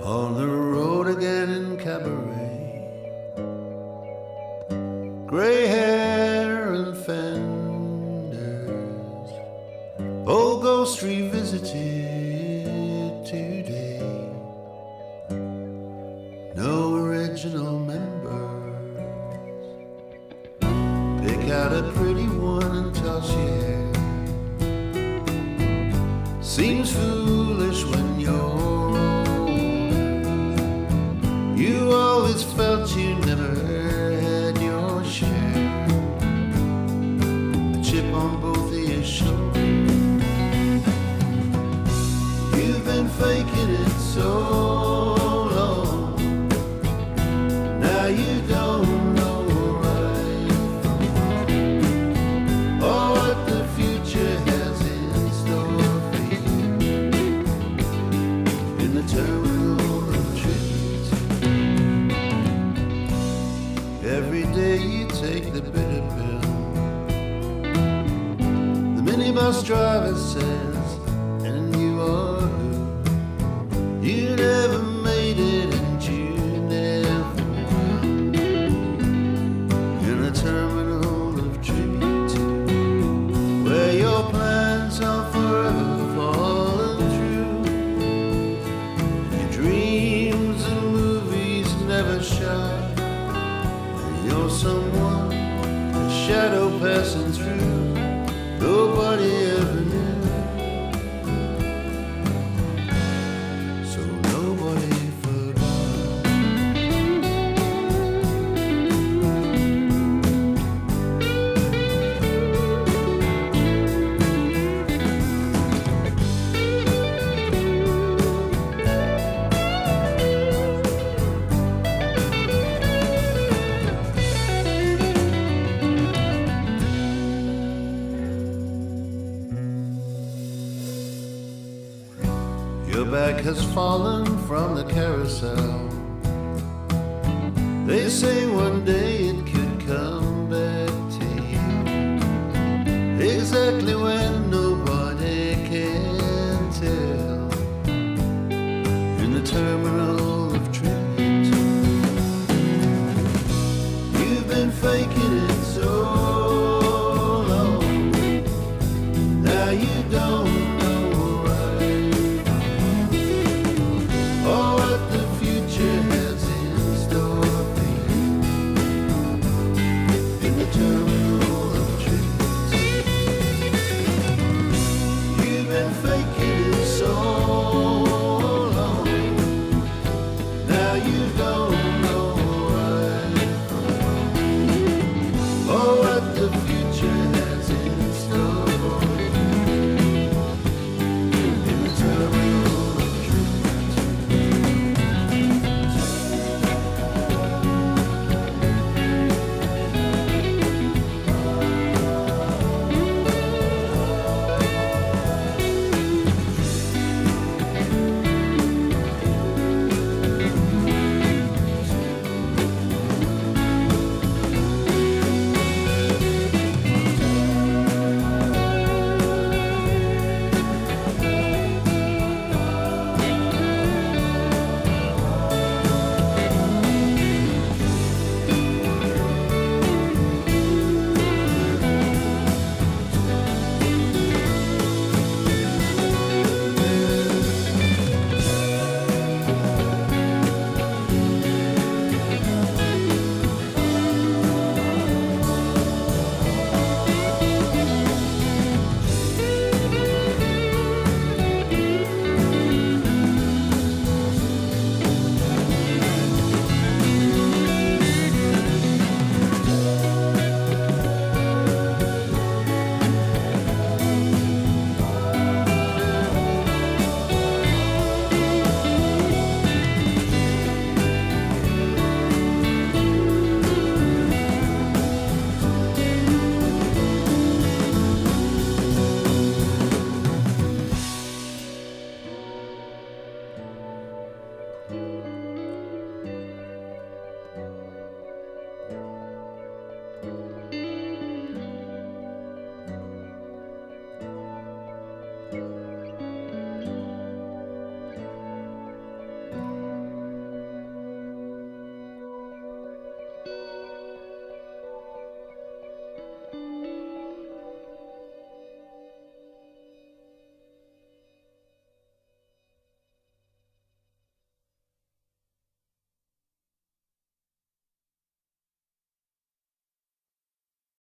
On the road again in cabaret, gray hair and fenders, old ghost revisited today. No original members. Pick out a pretty one and toss your hair. Seems foolish when you're you always felt you never had your share. A chip on both of your shoulders. You've been faking it so long. Now you don't know right from wrong, or what the future has in store for you. In the terminal of truth, every day you take the bitter pill. The minibus driver says, and you are who? You never made it and you never will. In a terminal of tribute, where your plans are forever falling through. Your dreams and movies never shine. You're someone, a shadow passing through, nobody ever knew. So nobody forgot. Your back has fallen from the carousel. They say one day it could come back to you. Exactly when nobody can tell. In the terminal